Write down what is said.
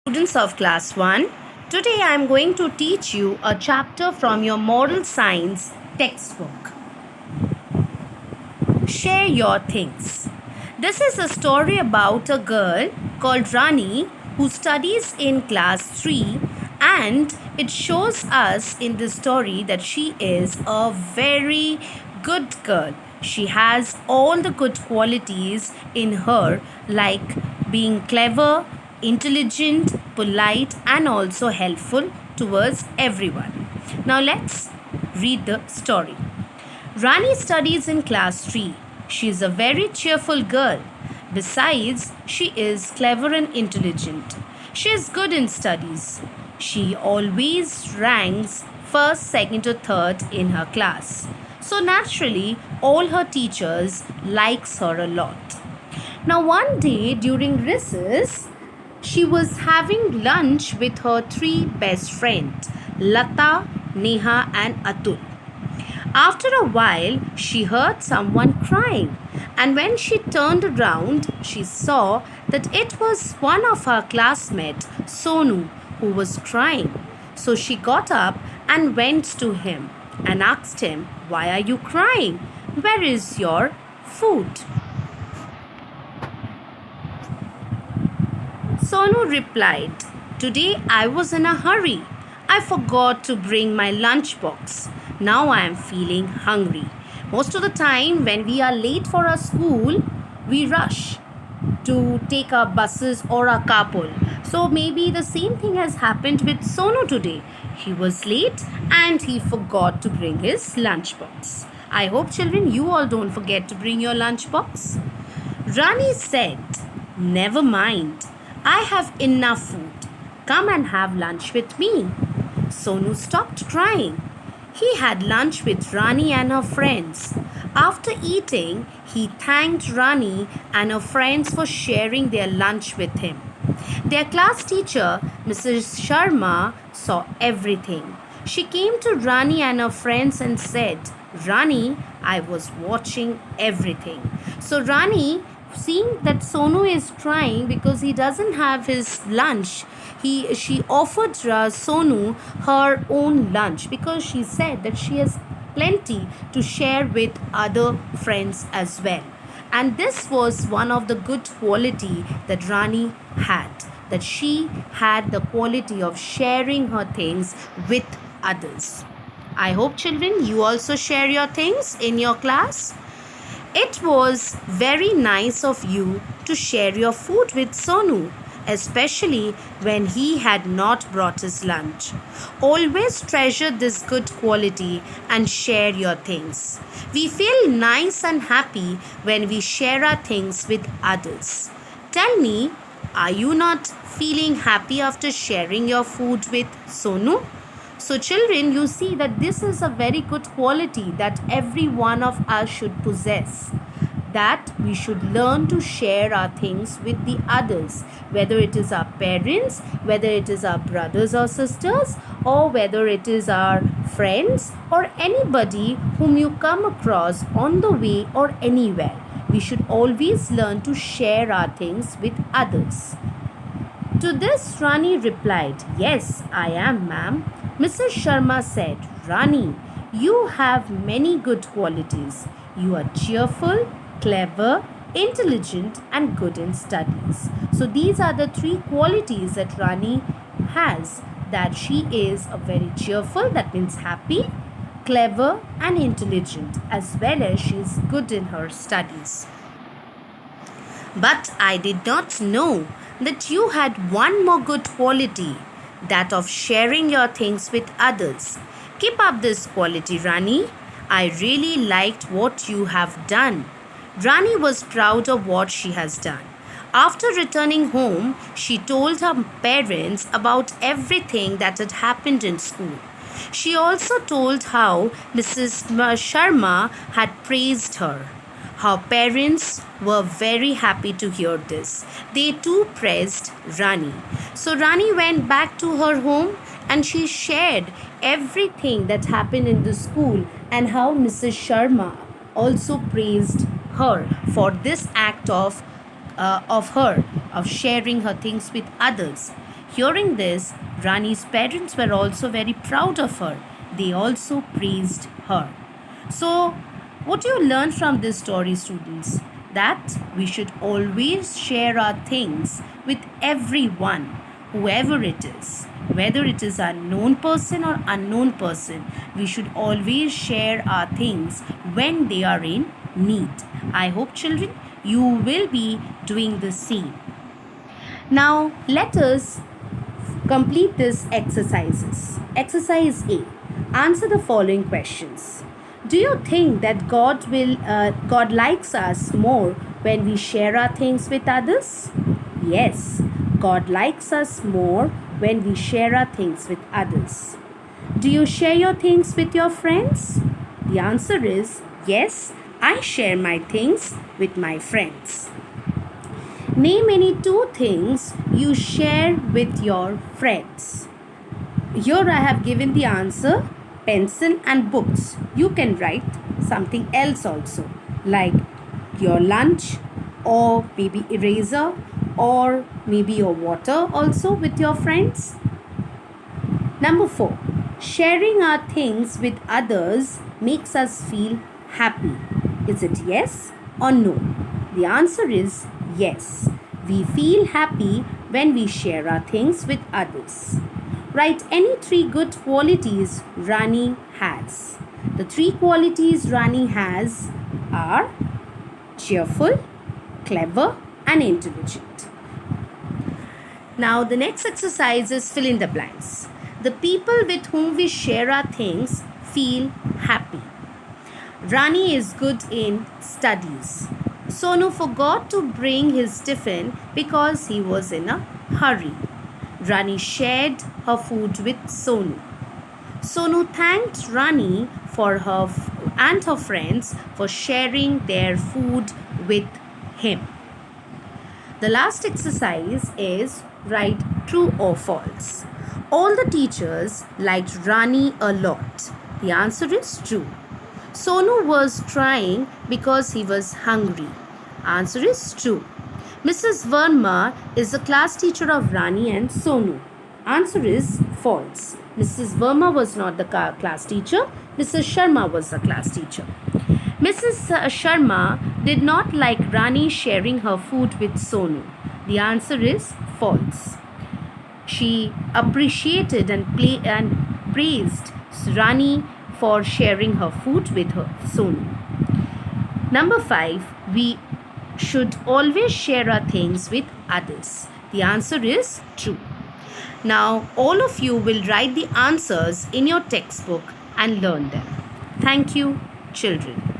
Students of class 1, today I am going to teach you a chapter from your moral science textbook. Share your things. This is a story about a girl called Rani who studies in class 3, and it shows us in this story that she is a very good girl. She has all the good qualities in her, like being clever, intelligent, polite, and also helpful towards everyone. Now let's read the story. Rani studies in class 3. She is a very cheerful girl. Besides, she is clever and intelligent. She is good in studies. She always ranks first, second, or third in her class. So naturally, all her teachers likes her a lot. Now one day during recess, she was having lunch with her three best friends, Lata, Neha, and Atul. After a while, she heard someone crying, and when she turned around, she saw that it was one of her classmates, Sonu, who was crying. So she got up and went to him and asked him, "Why are you crying? Where is your food?" Sonu replied, "Today I was in a hurry. I forgot to bring my lunchbox. Now I am feeling hungry. Most of the time, when we are late for our school, we rush to take our buses or our carpool. So maybe the same thing has happened with Sonu today. He was late and he forgot to bring his lunchbox. I hope, children, you all don't forget to bring your lunchbox." Rani said, "Never mind. I have enough food. Come and have lunch with me." Sonu stopped crying. He had lunch with Rani and her friends. After eating, he thanked Rani and her friends for sharing their lunch with him. Their class teacher, Mrs. Sharma, saw everything. She came to Rani and her friends and said, "Rani, I was watching everything." So Rani, seeing that Sonu is crying because he doesn't have his lunch, she offered Sonu her own lunch because she said that she has plenty to share with other friends as well. And this was one of the good quality that Rani had, that she had the quality of sharing her things with others. I hope, children, you also share your things in your class. It was very nice of you to share your food with Sonu, especially when he had not brought his lunch. Always treasure this good quality and share your things. We feel nice and happy when we share our things with others. Tell me, are you not feeling happy after sharing your food with Sonu? So children, you see that this is a very good quality that every one of us should possess. That we should learn to share our things with the others, whether it is our parents, whether it is our brothers or sisters, or whether it is our friends or anybody whom you come across on the way or anywhere. We should always learn to share our things with others. To this, Rani replied, "Yes, I am, ma'am." Mrs. Sharma said, "Rani, you have many good qualities. You are cheerful, clever, intelligent, and good in studies." So these are the three qualities that Rani has, that she is a very cheerful, that means happy, clever, and intelligent, as well as she is good in her studies. But I did not know that you had one more good quality, that of sharing your things with others. Keep up this quality, Rani. I really liked what you have done. Rani was proud of what she has done. After returning home, she told her parents about everything that had happened in school. She also told how Mrs. Sharma had praised her. Her parents were very happy to hear this. They too praised Rani. So Rani went back to her home and she shared everything that happened in the school and how Mrs. Sharma also praised her for this act of her of sharing her things with others. Hearing this, Rani's parents were also very proud of her. They also praised her. So, what do you learn from this story, students? That we should always share our things with everyone, whoever it is. Whether it is a known person or unknown person, we should always share our things when they are in need. I hope, children, you will be doing the same. Now, let us complete these exercises. Exercise A. Answer the following questions. Do you think that God likes us more when we share our things with others? Yes, God likes us more when we share our things with others. Do you share your things with your friends? The answer is yes, I share my things with my friends. Name any two things you share with your friends. Here I have given the answer: pencil and books. You can write something else also, like your lunch, or maybe eraser, or maybe your water also with your friends. Number 4. Sharing our things with others makes us feel happy. Is it yes or no? The answer is yes. We feel happy when we share our things with others. Write any 3 good qualities Rani has. The 3 qualities Rani has are cheerful, clever, and intelligent. Now, the next exercise is fill in the blanks. The people with whom we share our things feel happy. Rani is good in studies. Sonu forgot to bring his tiffin because he was in a hurry. Rani shared her food with Sonu. Sonu thanked Rani and her friends for sharing their food with him. The last exercise is write true or false. All the teachers liked Rani a lot. The answer is true. Sonu was crying because he was hungry. Answer is true. Mrs. Verma is the class teacher of Rani and Sonu. Answer is false. Mrs. Verma was not the class teacher. Mrs. Sharma was the class teacher. Mrs. Sharma did not like Rani sharing her food with Sonu. The answer is false. She appreciated and praised Rani for sharing her food with her Sonu. Number 5, we should always share our things with others. The answer is true. Now, all of you will write the answers in your textbook and learn them. Thank you, children.